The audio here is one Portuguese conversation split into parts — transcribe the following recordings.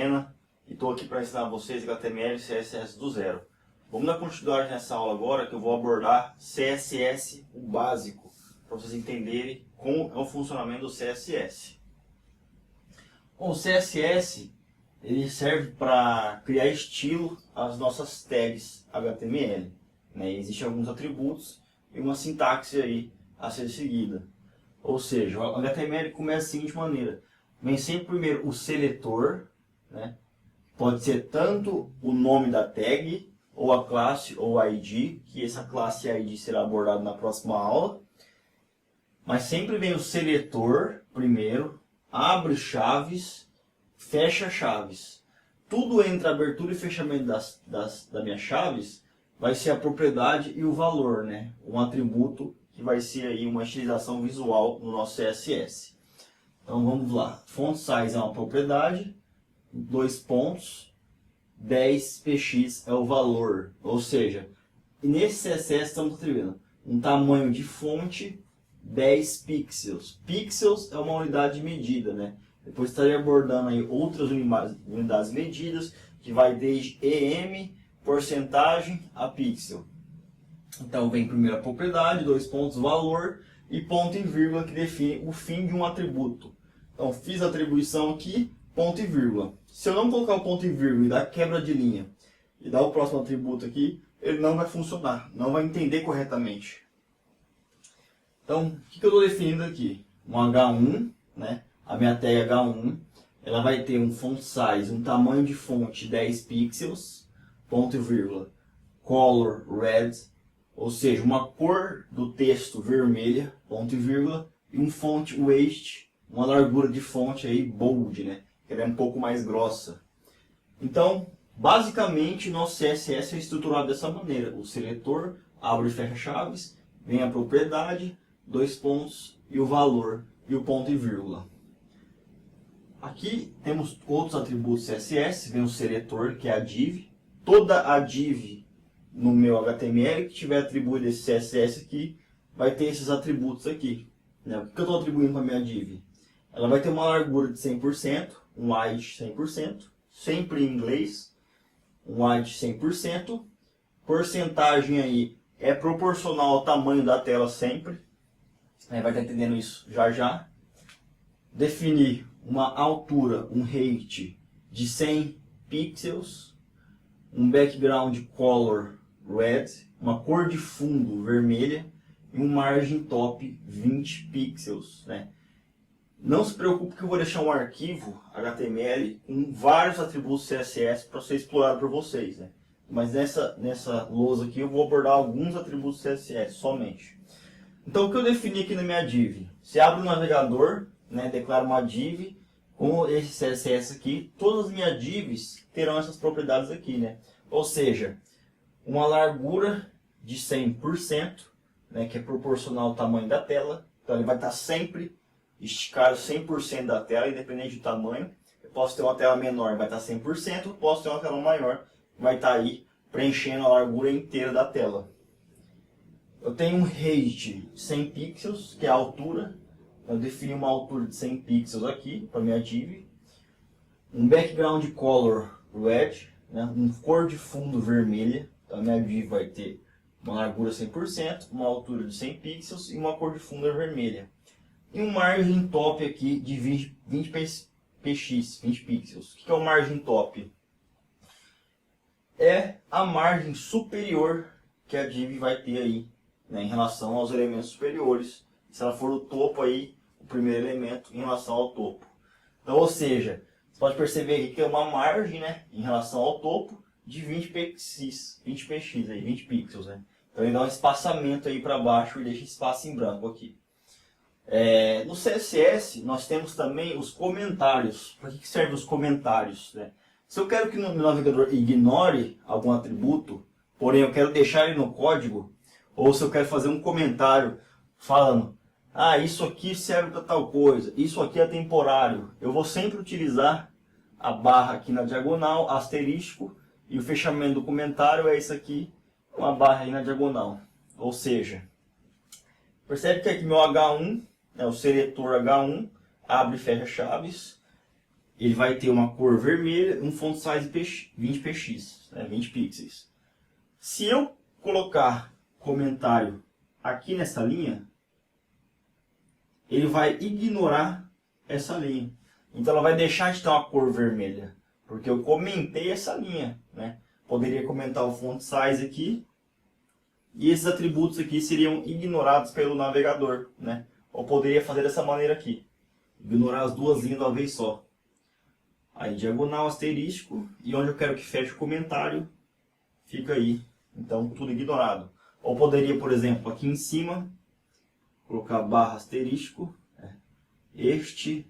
Lucena e estou aqui para ensinar vocês HTML e CSS do zero. Vamos dar continuidade nessa aula agora que eu vou abordar CSS, o básico, para vocês entenderem como é o funcionamento do CSS. Bom, o CSS ele serve para criar estilo às nossas tags HTML. Existem alguns atributos e uma sintaxe aí a ser seguida. Ou seja, o HTML começa da seguinte maneira. Vem sempre primeiro o seletor, pode ser tanto o nome da tag, ou a classe, ou a ID, que essa classe e ID será abordado na próxima aula. Mas sempre vem o seletor primeiro, abre chaves, fecha chaves. Tudo entre a abertura e fechamento das minhas chaves vai ser a propriedade e o valor, um atributo que vai ser aí uma estilização visual no nosso CSS. Então vamos lá, font size é uma propriedade, 2 pontos, 10px é o valor, ou seja, nesse CSS estamos atribuindo um tamanho de fonte 10 pixels. Pixels é uma unidade de medida, Depois estarei abordando aí outras unidades medidas, que vai desde EM, porcentagem a pixel. Então vem primeiro a propriedade, 2 pontos, valor e ponto e vírgula que define o fim de um atributo. Então fiz a atribuição aqui, ponto e vírgula. Se eu não colocar o ponto e vírgula e dar quebra de linha e dar o próximo atributo aqui, ele não vai funcionar, não vai entender corretamente. Então o que eu estou definindo aqui? Um H1, a minha tag H1, ela vai ter um font size, um tamanho de fonte 10 pixels, ponto e vírgula, color red, ou seja, uma cor do texto vermelha, ponto e vírgula, e um font weight, uma largura de fonte aí bold, que ela é um pouco mais grossa. Então, basicamente, nosso CSS é estruturado dessa maneira. O seletor abre e fecha chaves, vem a propriedade, 2 pontos e o valor e o ponto e vírgula. Aqui temos outros atributos CSS, vem o seletor, que é a div. Toda a div no meu HTML que tiver atribuído esse CSS aqui, vai ter esses atributos aqui. O que eu estou atribuindo para a minha div? Ela vai ter uma largura de 100%, um height 100%, sempre em inglês, um height 100%, porcentagem aí é proporcional ao tamanho da tela sempre, vai estar entendendo isso já já. Definir uma altura, um height de 100 pixels, um background color red, uma cor de fundo vermelha e um margem top 20 pixels. Não se preocupe que eu vou deixar um arquivo HTML com vários atributos CSS para ser explorado por vocês. Mas nessa lousa aqui eu vou abordar alguns atributos CSS somente. Então o que eu defini aqui na minha div? Você abre o navegador, declara uma div com esse CSS aqui. Todas as minhas divs terão essas propriedades aqui. Ou seja, uma largura de 100%, que é proporcional ao tamanho da tela. Então ele vai estar sempre esticado 100% da tela, independente do tamanho. Eu posso ter uma tela menor, vai estar 100%. Eu posso ter uma tela maior, vai estar aí preenchendo a largura inteira da tela. Eu tenho um height de 100 pixels, que é a altura. Eu defini uma altura de 100 pixels aqui para minha div. Um background color red, uma cor de fundo vermelha. Então a minha div vai ter uma largura 100%, uma altura de 100 pixels e uma cor de fundo vermelha. E um margem top aqui de 20 pixels. O que é o margem top? É a margem superior que a div vai ter aí, em relação aos elementos superiores. Se ela for o topo aí, o primeiro elemento em relação ao topo. Então, ou seja, você pode perceber aqui que é uma margem, em relação ao topo de 20 pixels, 20 pixels. Então ele dá um espaçamento aí para baixo e deixa espaço em branco aqui. No CSS nós temos também os comentários. Para que servem os comentários? Se eu quero que o meu navegador ignore algum atributo, porém eu quero deixar ele no código, ou se eu quero fazer um comentário falando, isso aqui serve para tal coisa, isso aqui é temporário, eu vou sempre utilizar a barra aqui na diagonal, asterisco, e o fechamento do comentário é isso aqui, uma barra aí na diagonal. Ou seja, percebe que aqui meu H1, o seletor H1, abre e fecha chaves, ele vai ter uma cor vermelha, um font size 20px, né, 20 pixels. Se eu colocar comentário aqui nessa linha, ele vai ignorar essa linha. Então ela vai deixar de ter uma cor vermelha, porque eu comentei essa linha, né? Poderia comentar o font size aqui, e esses atributos aqui seriam ignorados pelo navegador, né? Ou poderia fazer dessa maneira aqui, ignorar as duas linhas de uma vez só. Aí diagonal, asterístico, e onde eu quero que feche o comentário, fica aí. Então tudo ignorado. Ou poderia, por exemplo, aqui em cima, colocar barra asterístico, esse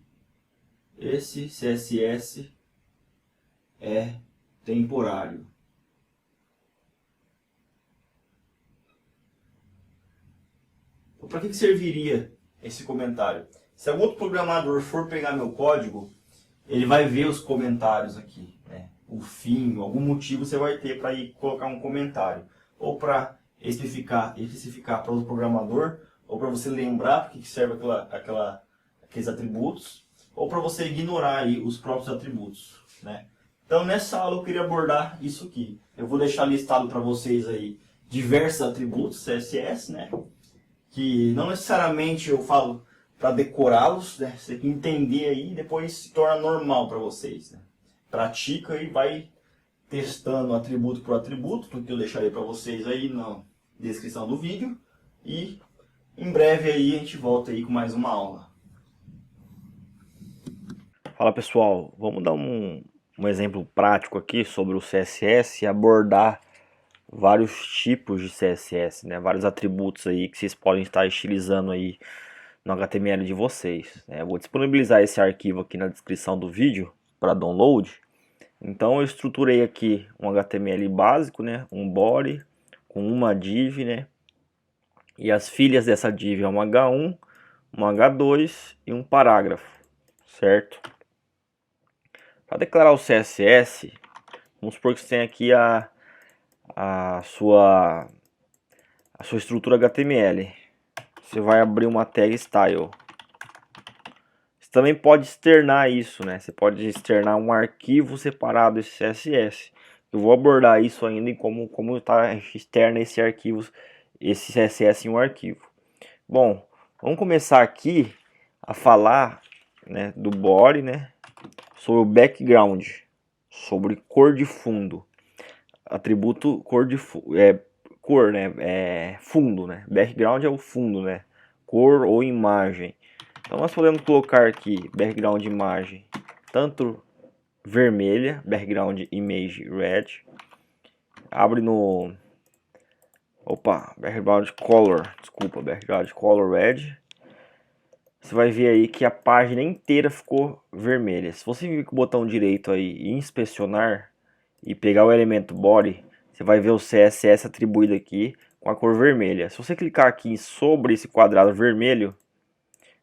CSS é temporário. Então, para que serviria esse comentário? Se algum outro programador for pegar meu código, ele vai ver os comentários aqui, né? O fim, algum motivo você vai ter para ir colocar um comentário. Ou para especificar para o programador, ou para você lembrar para que serve aqueles atributos, ou para você ignorar aí os próprios atributos, né? Então nessa aula eu queria abordar isso aqui. Eu vou deixar listado para vocês aí diversos atributos CSS, né? Que não necessariamente eu falo para decorá-los, né? Você tem que entender aí e depois se torna normal para vocês, né? Pratica e vai testando atributo por atributo, que eu deixarei para vocês aí na descrição do vídeo. E em breve aí a gente volta aí com mais uma aula. Fala pessoal, vamos dar um exemplo prático aqui sobre o CSS e abordar vários tipos de CSS, né? Vários atributos aí que vocês podem estar estilizando aí no HTML de vocês, né? Eu vou disponibilizar esse arquivo aqui na descrição do vídeo para download. Então eu estruturei aqui um HTML básico, né? Um body com uma div, né? E as filhas dessa div é um H1, um H2 e um parágrafo, certo? Para declarar o CSS, vamos supor que você tem aqui a sua estrutura HTML. Você vai abrir uma tag style. Você também pode externar isso, né? Você pode externar um arquivo separado desse CSS. Eu vou abordar isso ainda em como externa esse arquivo, esse CSS em um arquivo. Bom, vamos começar aqui a falar, né, do body, né? Sobre o background, sobre cor de fundo, atributo cor de cor, né, fundo, né, background é o fundo, né, cor ou imagem. Então nós podemos colocar aqui background imagem, tanto vermelha, background image red, abre no, background color red. Você vai ver aí que a página inteira ficou vermelha. Se você vir com o botão direito aí e inspecionar e pegar o elemento body, você vai ver o CSS atribuído aqui com a cor vermelha. Se você clicar aqui sobre esse quadrado vermelho,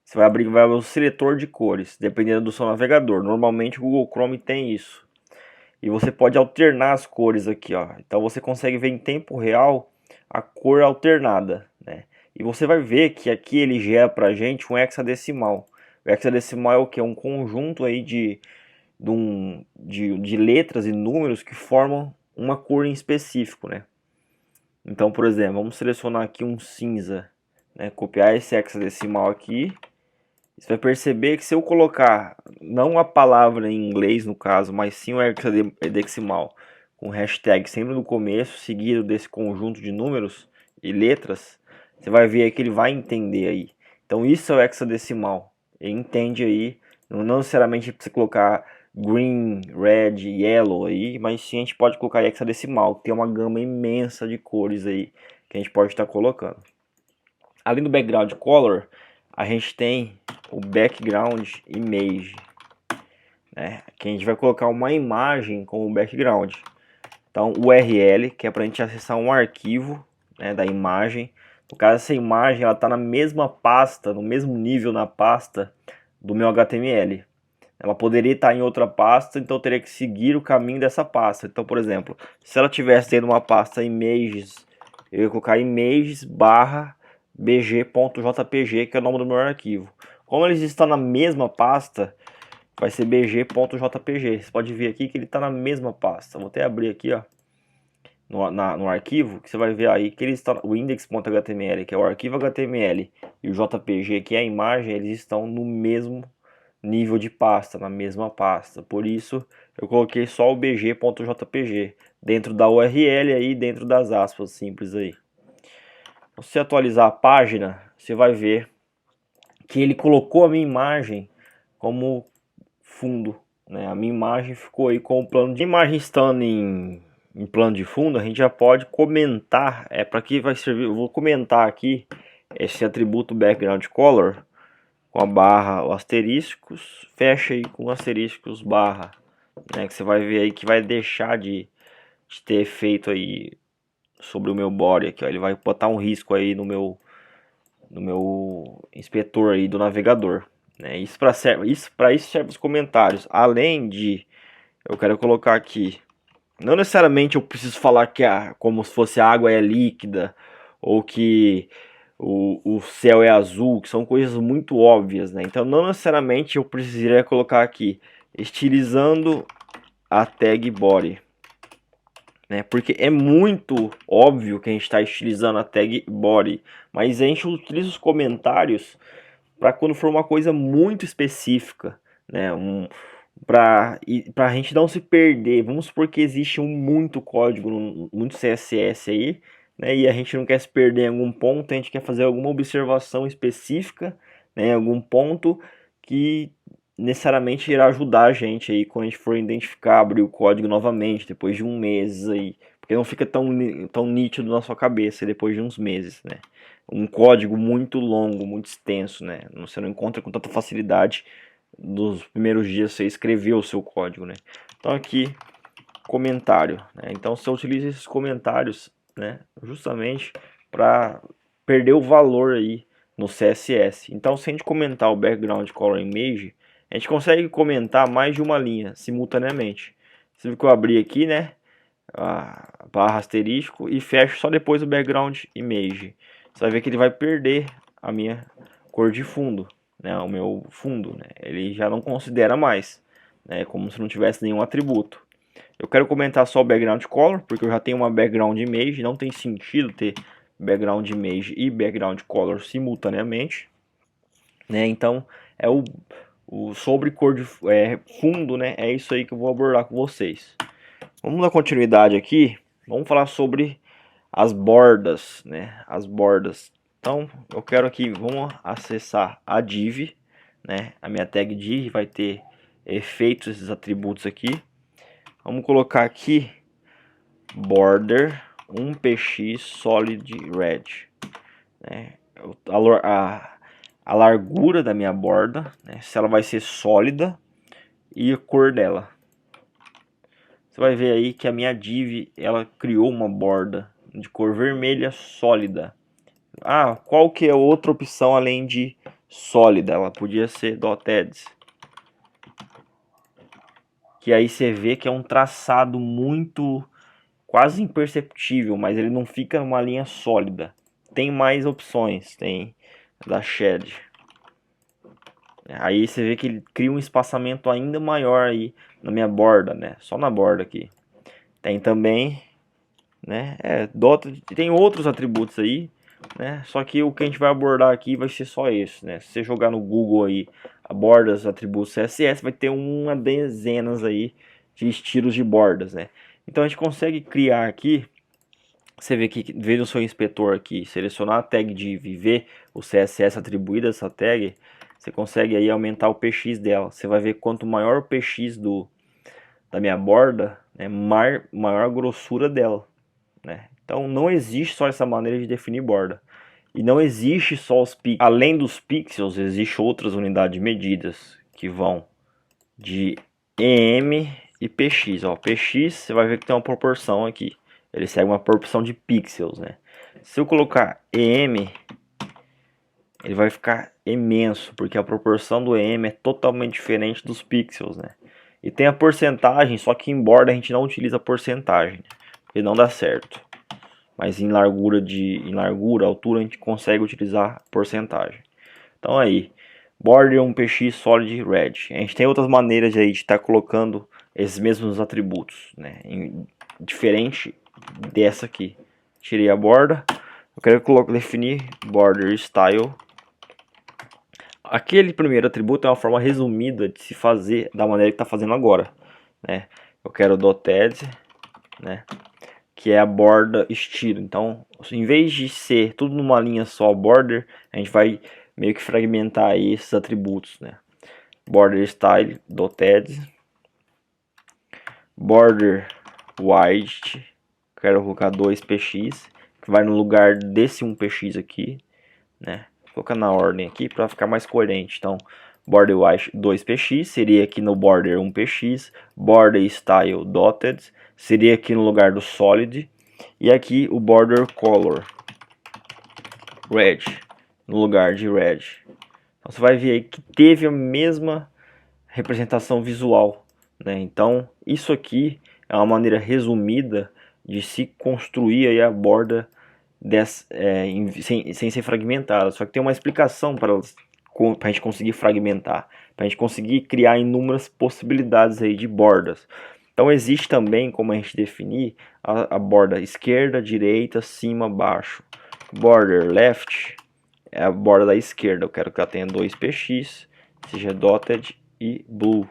você vai abrir o seletor de cores, dependendo do seu navegador. Normalmente o Google Chrome tem isso. E você pode alternar as cores aqui, ó. Então você consegue ver em tempo real a cor alternada, né? E você vai ver que aqui ele gera pra gente um hexadecimal. O hexadecimal é o que? É um conjunto aí de letras e números que formam uma cor em específico, né? Então, por exemplo, vamos selecionar aqui um cinza, né? Copiar esse hexadecimal aqui. Você vai perceber que se eu colocar não a palavra em inglês no caso, mas sim o hexadecimal com hashtag sempre no começo, seguido desse conjunto de números e letras, você vai ver aí que ele vai entender aí. Então isso é o hexadecimal. Ele entende aí, não necessariamente precisa colocar green, red, yellow aí, mas sim a gente pode colocar hexadecimal, tem uma gama imensa de cores aí que a gente pode estar colocando. Além do background color, a gente tem o background image, né? Que a gente vai colocar uma imagem como background. Então o URL, que é para a gente acessar um arquivo, né, da imagem. No caso, essa imagem ela está na mesma pasta, no mesmo nível na pasta do meu HTML. Ela poderia estar em outra pasta, então eu teria que seguir o caminho dessa pasta. Então, por exemplo, se ela tivesse dentro de uma pasta images, eu ia colocar images barra bg.jpg, que é o nome do meu arquivo. Como eles estão na mesma pasta, vai ser bg.jpg. Você pode ver aqui que ele está na mesma pasta. Vou até abrir aqui, ó, no arquivo, que você vai ver aí que ele está, o index.html, que é o arquivo HTML, e o JPG, que é a imagem, eles estão no mesmo nível de pasta, na mesma pasta. Por isso eu coloquei só o bg.jpg dentro da URL aí, dentro das aspas simples aí. Se você atualizar a página, você vai ver que ele colocou a minha imagem como fundo, né? A minha imagem ficou aí com o plano de imagem. Estando em plano de fundo, a gente já pode comentar, para que vai servir. Eu vou comentar aqui esse atributo background color com a barra, o asteriscos, fecha aí com asteriscos barra, né? Que você vai ver aí que vai deixar de ter efeito aí sobre o meu body aqui, ó. Ele vai botar um risco aí no meu inspetor aí do navegador, né? Isso para isso serve os comentários. Além de, eu quero colocar aqui, não necessariamente eu preciso falar que como se fosse a água é líquida ou que o céu é azul, que são coisas muito óbvias, né? Então não necessariamente eu precisaria colocar aqui estilizando a tag body, né? Porque é muito óbvio que a gente está estilizando a tag body, mas a gente utiliza os comentários para quando for uma coisa muito específica, né? Para a gente não se perder. Vamos supor que existe muito código, muito CSS aí, né? E a gente não quer se perder em algum ponto, a gente quer fazer alguma observação específica, né? Em algum ponto que necessariamente irá ajudar a gente aí quando a gente for identificar, abrir o código novamente depois de um mês aí, porque não fica tão nítido na sua cabeça depois de uns meses, né? Um código muito longo, muito extenso, né? Você não encontra com tanta facilidade nos primeiros dias você escreveu o seu código, né? Então aqui comentário, né? Então você utiliza esses comentários, né? Justamente para perder o valor aí no CSS. Então se a gente comentar o background color image, a gente consegue comentar mais de uma linha simultaneamente. Você viu que eu abri aqui, né? A barra asterisco e fecho só depois o background image. Você vai ver que ele vai perder a minha cor de fundo, né? O meu fundo, né? Ele já não considera mais, né? Como se não tivesse nenhum atributo. Eu quero comentar só o background color, porque eu já tenho uma background image, não tem sentido ter background image e background color simultaneamente, né? Então é sobre cor de fundo, né? É isso aí que eu vou abordar com vocês. Vamos dar continuidade aqui. Vamos falar sobre as bordas, né? As bordas. Então, eu quero aqui, vamos acessar a div, né? A minha tag div vai ter efeitos, esses atributos aqui. Vamos colocar aqui border 1px solid red, né? A largura da minha borda, né? Se ela vai ser sólida e a cor dela. Você vai ver aí que a minha div, ela criou uma borda de cor vermelha sólida. Qual que é outra opção além de sólida? Ela podia ser .eds. Que aí você vê que é um traçado muito, quase imperceptível, mas ele não fica numa linha sólida. Tem mais opções, tem da shed. Aí você vê que ele cria um espaçamento ainda maior aí na minha borda, né? Só na borda aqui. Tem também, né? Tem outros atributos aí, né? Só que o que a gente vai abordar aqui vai ser só esse, né? Se você jogar no Google aí, bordas, atributos CSS, vai ter uma dezenas aí de estilos de bordas, né? Então a gente consegue criar aqui. Você vê que veio no seu inspetor aqui, selecionar a tag div e ver o CSS atribuído a essa tag, você consegue aí aumentar o px dela. Você vai ver quanto maior o px da minha borda, né, maior a grossura dela, né? Então não existe só essa maneira de definir borda. E não existe só os pixels. Além dos pixels, existem outras unidades de medidas que vão de em e px. Ó, px você vai ver que tem uma proporção aqui. Ele segue uma proporção de pixels, né? Se eu colocar em, ele vai ficar imenso, porque a proporção do em é totalmente diferente dos pixels, né? E tem a porcentagem, só que em borda a gente não utiliza porcentagem, porque não dá certo. Mas em largura, altura, a gente consegue utilizar porcentagem. Então aí, border 1px solid red. A gente tem outras maneiras aí de estar colocando esses mesmos atributos, né? Diferente dessa aqui. Tirei a borda. Eu quero definir border style. Aquele primeiro atributo é uma forma resumida de se fazer da maneira que está fazendo agora, né? Eu quero dotted, né? Que é a borda estilo. Então, em vez de ser tudo numa linha só border, a gente vai meio que fragmentar aí esses atributos, né? Border style dotted, border width, quero colocar 2px, que vai no lugar desse 1px aqui, né? Vou colocar na ordem aqui para ficar mais coerente. Então, border width 2px seria aqui no border 1px, border style dotted seria aqui no lugar do solid, e aqui o border color red no lugar de red. Então, você vai ver aí que teve a mesma representação visual, né? Então, isso aqui é uma maneira resumida de se construir aí a borda sem ser fragmentada. Só que tem uma explicação para a gente conseguir fragmentar, para a gente conseguir criar inúmeras possibilidades aí de bordas. Então existe também como a gente definir a borda esquerda, direita, cima, baixo. Border left é a borda da esquerda. Eu quero que ela tenha 2px, seja dotted e blue.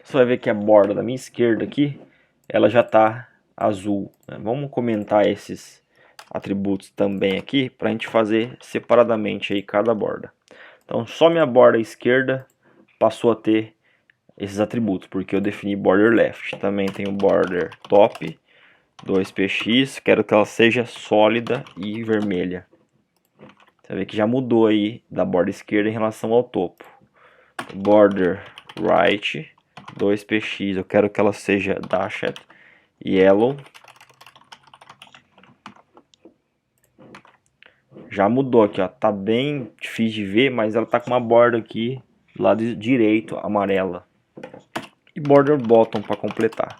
Você vai ver que a borda da minha esquerda aqui, ela já está azul, né? Vamos comentar esses atributos também aqui para a gente fazer separadamente aí cada borda. Então só minha borda esquerda passou a ter esses atributos, porque eu defini border left. Também tenho border top 2px, quero que ela seja sólida e vermelha. Você vê que já mudou aí da borda esquerda em relação ao topo. Border right 2px, eu quero que ela seja dashed yellow. Já mudou aqui, ó, tá bem difícil de ver, mas ela tá com uma borda aqui do lado direito amarela. E border bottom para completar.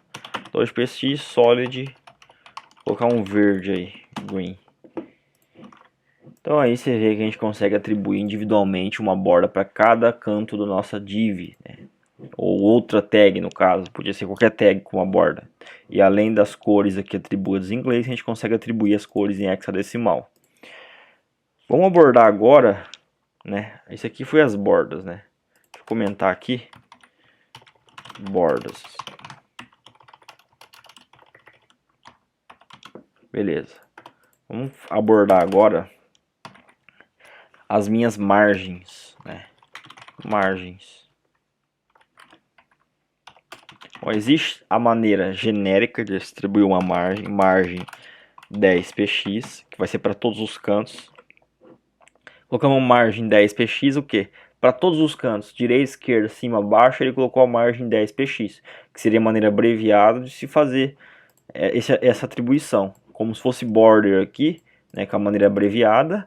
2px solid, vou colocar um verde aí, green. Então aí você vê que a gente consegue atribuir individualmente uma borda para cada canto da nossa div, né? Ou outra tag no caso, podia ser qualquer tag com uma borda. E além das cores aqui atribuídas em inglês, a gente consegue atribuir as cores em hexadecimal. Vamos abordar agora, né? Esse aqui foi as bordas, né? Deixa eu comentar aqui. Bordas. Beleza. Vamos abordar agora as minhas margens, né? Margens. Bom, existe a maneira genérica de distribuir uma margem 10px, que vai ser para todos os cantos. Colocamos margem 10px, o que? Para todos os cantos, direita, esquerda, cima, baixo, ele colocou a margem 10px, que seria a maneira abreviada de se fazer essa atribuição, como se fosse border aqui, né, com a maneira abreviada,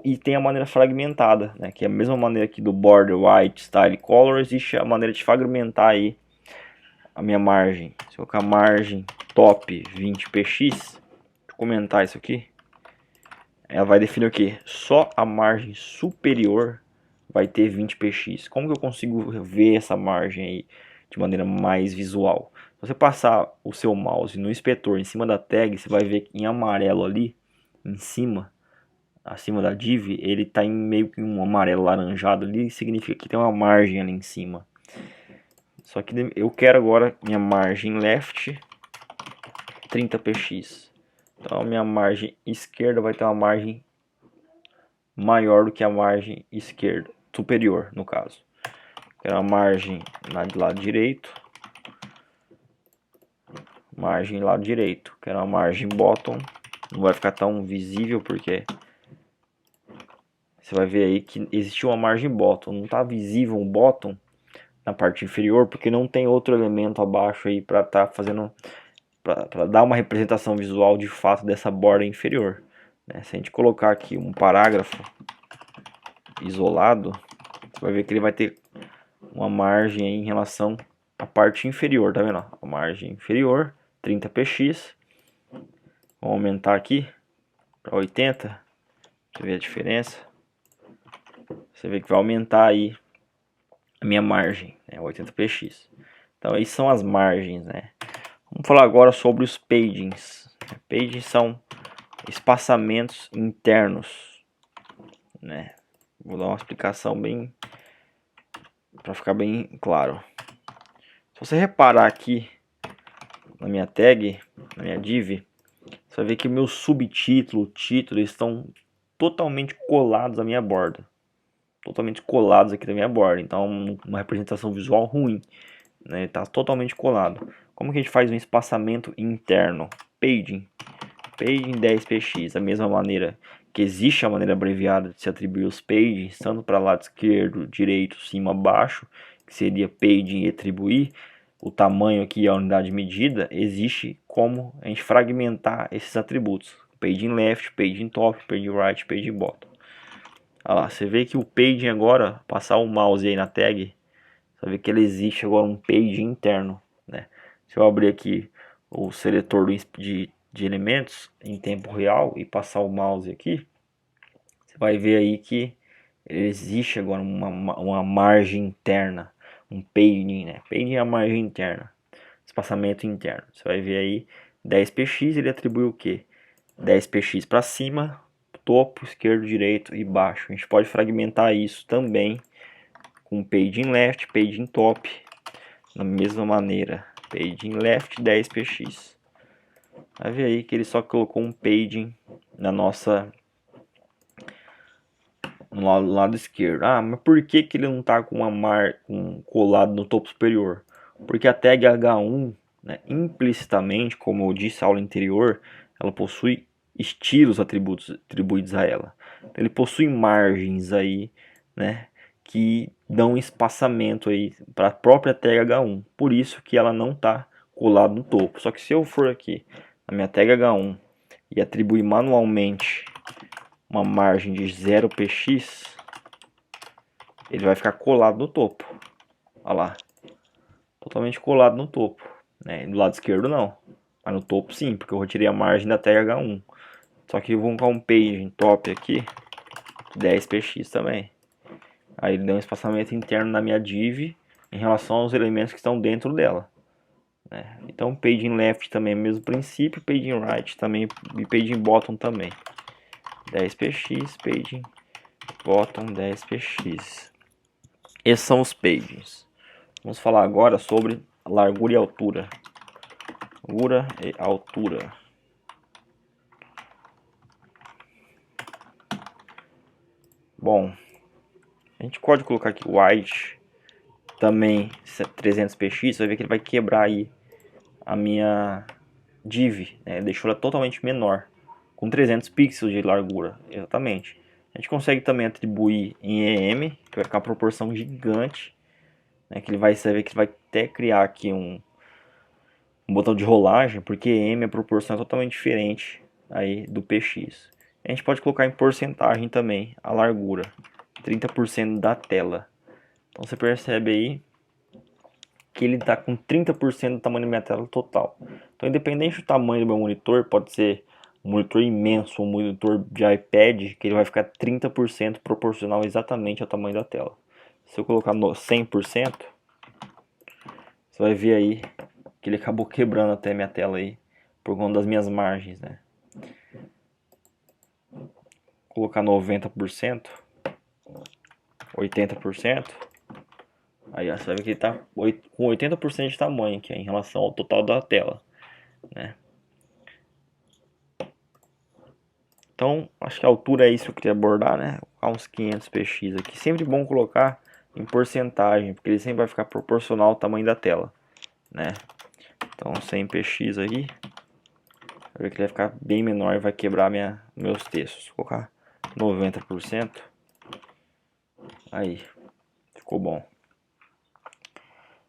e tem a maneira fragmentada, né, que é a mesma maneira aqui do border, white, style, color, existe a maneira de fragmentar aí a minha margem. Se eu colocar margem top 20px, deixa eu comentar isso aqui, ela vai definir o que? Só a margem superior vai ter 20px. Como que eu consigo ver essa margem aí de maneira mais visual? Se você passar o seu mouse no inspetor em cima da tag, você vai ver que em amarelo ali, em cima, acima da div, ele está em meio que um amarelo laranjado ali, significa que tem uma margem ali em cima. Só que eu quero agora minha margem left 30px. Então a minha margem esquerda vai ter uma margem maior do que a margem esquerda, superior no caso. Quero a margem lá do lado direito. Margem lado direito. Quero a margem bottom. Não vai ficar tão visível porque você vai ver aí que existiu uma margem bottom. Não está visível um bottom na parte inferior porque não tem outro elemento abaixo aí para estar fazendo, para dar uma representação visual de fato dessa borda inferior, né? Se a gente colocar aqui um parágrafo isolado, você vai ver que ele vai ter uma margem aí em relação à parte inferior, tá vendo? A margem inferior 30px. Vamos aumentar aqui. para 80, você vê a diferença. Você vê que vai aumentar aí a minha margem, né, 80px. Então aí são as margens, né. Vamos falar agora sobre os pagings. Pagings são espaçamentos internos, né. Vou dar uma explicação bem para ficar bem claro. Se você reparar aqui na minha tag, na minha div, você vai ver que meu subtítulo, título estão totalmente colados à minha borda. Totalmente colados aqui da minha borda. Então, uma representação visual ruim, né? Está totalmente colado. Como que a gente faz um espaçamento interno? Paging 10px. Da mesma maneira que existe a maneira abreviada de se atribuir os pagings, tanto para lado esquerdo, direito, cima, baixo, que seria paging e atribuir. O tamanho aqui, a unidade de medida, existe como a gente fragmentar esses atributos. Paging left, paging top, paging right, paging bottom. Olha lá, você vê que o paging agora, passar o mouse aí na tag, você vê que ele existe agora um paging interno, né? Se eu abrir aqui o seletor de elementos em tempo real e passar o mouse aqui, você vai ver aí que existe agora uma margem interna, um paging, né? Paging é a margem interna, espaçamento interno. Você vai ver aí 10px, ele atribui o que? 10px para cima, topo, esquerdo, direito e baixo. A gente pode fragmentar isso também com paging left, paging top, da mesma maneira. Paging left 10px. Vai ver aí que ele só colocou um paging na nossa no lado esquerdo. Ah, mas por que que ele não está com colado no topo superior? Porque a tag H1, né, implicitamente, como eu disse na aula anterior, ela possui estilos atribuídos a ela. Então, ele possui margens aí, né, que dão espaçamento aí para a própria tag H1. Por isso que ela não está colada no topo. Só que se eu for aqui na minha tag H1 e atribuir manualmente uma margem de 0px, ele vai ficar colado no topo. Olha lá, totalmente colado no topo, né? Do lado esquerdo não, mas no topo sim, porque eu retirei a margem da tag H1. Só que eu vou colocar um paging top aqui, 10px também. Aí ele deu um espaçamento interno na minha div em relação aos elementos que estão dentro dela, né? Então paging left também é o mesmo princípio, paging right também e paging bottom também. 10px, paging bottom 10px. Esses são os pagings. Vamos falar agora sobre largura e altura. Largura e altura. Bom, a gente pode colocar aqui wide também 300px, vai ver que ele vai quebrar aí a minha div, né? Deixou ela totalmente menor, com 300 pixels de largura, exatamente. A gente consegue também atribuir em EM, que vai ficar uma proporção gigante, né? Que ele vai saber que vai até criar aqui um botão de rolagem, porque EM a proporção é totalmente diferente aí do PX. A gente pode colocar em porcentagem também a largura, 30% da tela. Então você percebe aí que ele está com 30% do tamanho da minha tela total. Então, independente do tamanho do meu monitor, pode ser um monitor imenso, um monitor de iPad, que ele vai ficar 30% proporcional exatamente ao tamanho da tela. Se eu colocar no 100%, você vai ver aí que ele acabou quebrando até minha tela aí, por conta das minhas margens, né? Colocar 90%, 80%, aí você vai ver que ele está com 80% de tamanho aqui, em relação ao total da tela, né? Então, acho que a altura é isso que eu queria abordar, né? Há uns 500px aqui. Sempre bom colocar em porcentagem, porque ele sempre vai ficar proporcional ao tamanho da tela, né? Então, 100px aí, vai ver que ele vai ficar bem menor e vai quebrar meus textos. Vou colocar 90%. Aí, ficou bom.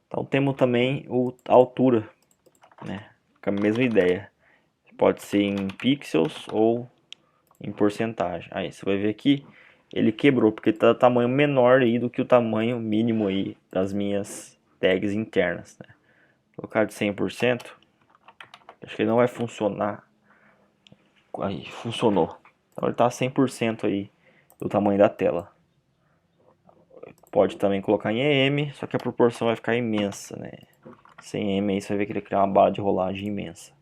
Então, temos também a altura, né? Com a mesma ideia. Pode ser em pixels ou em porcentagem. Aí você vai ver que ele quebrou, porque está tamanho menor aí do que o tamanho mínimo aí das minhas tags internas, né? Vou colocar de 100%, acho que ele não vai funcionar. Aí, funcionou. Então ele está 100% aí do tamanho da tela. Pode também colocar em EM, só que a proporção vai ficar imensa, né? Sem EM aí você vai ver que ele cria uma barra de rolagem imensa.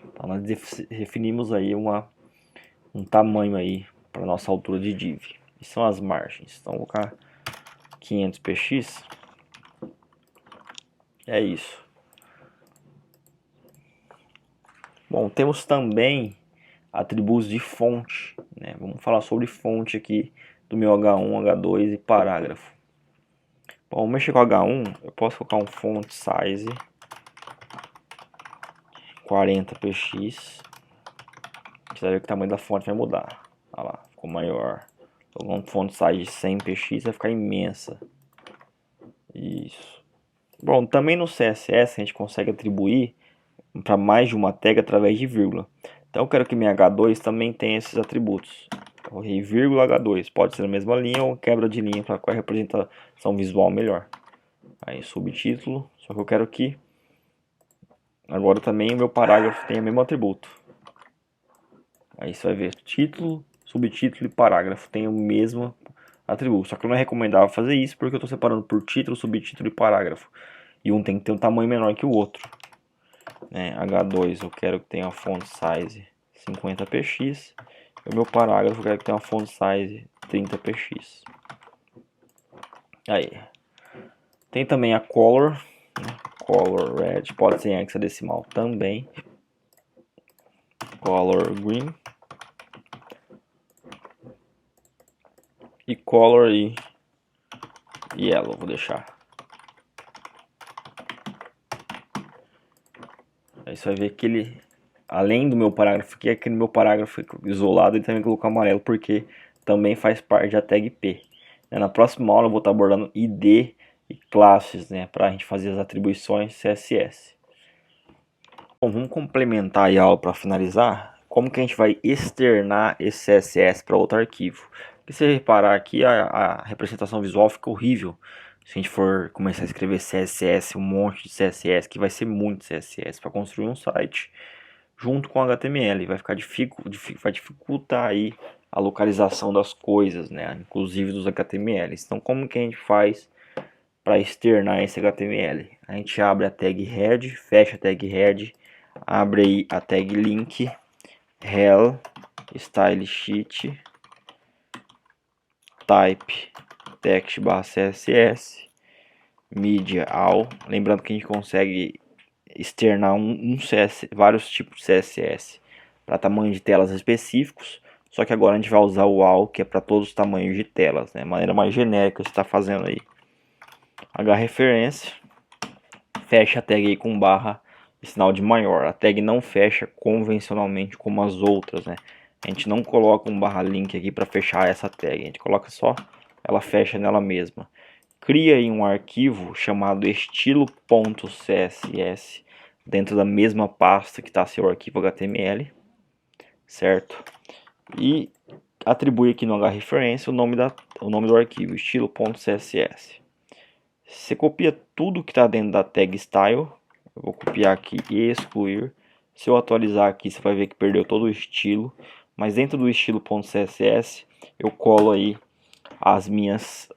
Então nós definimos aí um tamanho aí para nossa altura de div. E são as margens. Então vou colocar 500 px. É isso. Bom, temos também atributos de fonte, né? Vamos falar sobre fonte aqui do meu H1, H2 e parágrafo. Bom, vou mexer com H1, eu posso colocar um font size 40 px. Você vai ver que o tamanho da fonte vai mudar. Olha lá, ficou maior. Então, um font size de 100 px vai ficar imensa. Isso. Bom, também no CSS a gente consegue atribuir para mais de uma tag através de vírgula. Então eu quero que minha H2 também tenha esses atributos. Então, vírgula H2, pode ser na mesma linha ou quebra de linha para a representação visual melhor. Aí subtítulo, só que eu quero que agora também o meu parágrafo tenha o mesmo atributo. Aí você vai ver título, subtítulo e parágrafo tem o mesmo atributo. Só que não é recomendável fazer isso porque eu estou separando por título, subtítulo e parágrafo. E um tem que ter um tamanho menor que o outro. H2 eu quero que tenha font size 50 px. E o meu parágrafo eu quero que tenha uma font size 30 px. Aí. Tem também a color. Color red, pode ser em hexadecimal também. Color green. E color e yellow, vou deixar. Aí você vai ver que ele, além do meu parágrafo aqui, aquele meu parágrafo isolado, ele também colocou amarelo, porque também faz parte da tag P. Na próxima aula eu vou estar abordando ID e classes, né, para a gente fazer as atribuições CSS. Bom, vamos complementar a aula para finalizar. Como que a gente vai externar esse CSS para outro arquivo? Se você reparar aqui, a representação visual fica horrível. Se a gente for começar a escrever CSS, um monte de CSS, que vai ser muito CSS para construir um site junto com HTML, vai dificultar aí a localização das coisas, né? Inclusive dos HTMLs. Então, como que a gente faz para externar esse HTML? A gente abre a tag head, fecha a tag head, abre aí a tag link, rel, style sheet, type text /css, media all. Lembrando que a gente consegue externar vários tipos de CSS para tamanhos de telas específicos, só que agora a gente vai usar o all, que é para todos os tamanhos de telas, né? Maneira mais genérica que você está fazendo aí. H-referência, fecha a tag aí com barra e sinal de maior. A tag não fecha convencionalmente como as outras, né? A gente não coloca um barra link aqui para fechar essa tag, a gente coloca só, ela fecha nela mesma. Cria aí um arquivo chamado estilo.css dentro da mesma pasta que está seu arquivo HTML, certo? E atribui aqui no H-referência o nome do arquivo, estilo.css. Você copia tudo que está dentro da tag style. Eu vou copiar aqui e excluir. Se eu atualizar aqui, você vai ver que perdeu todo o estilo. Mas dentro do estilo.css, eu colo aí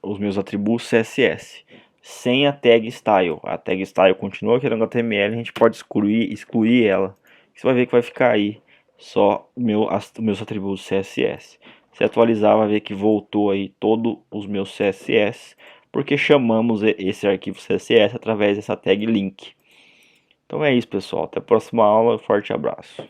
os meus atributos CSS. Sem a tag style. A tag style continua aqui no HTML, a gente pode excluir ela. Você vai ver que vai ficar aí só os meus atributos CSS. Se atualizar, vai ver que voltou aí todos os meus CSS, porque chamamos esse arquivo CSS através dessa tag link. Então é isso, pessoal. Até a próxima aula. Forte abraço.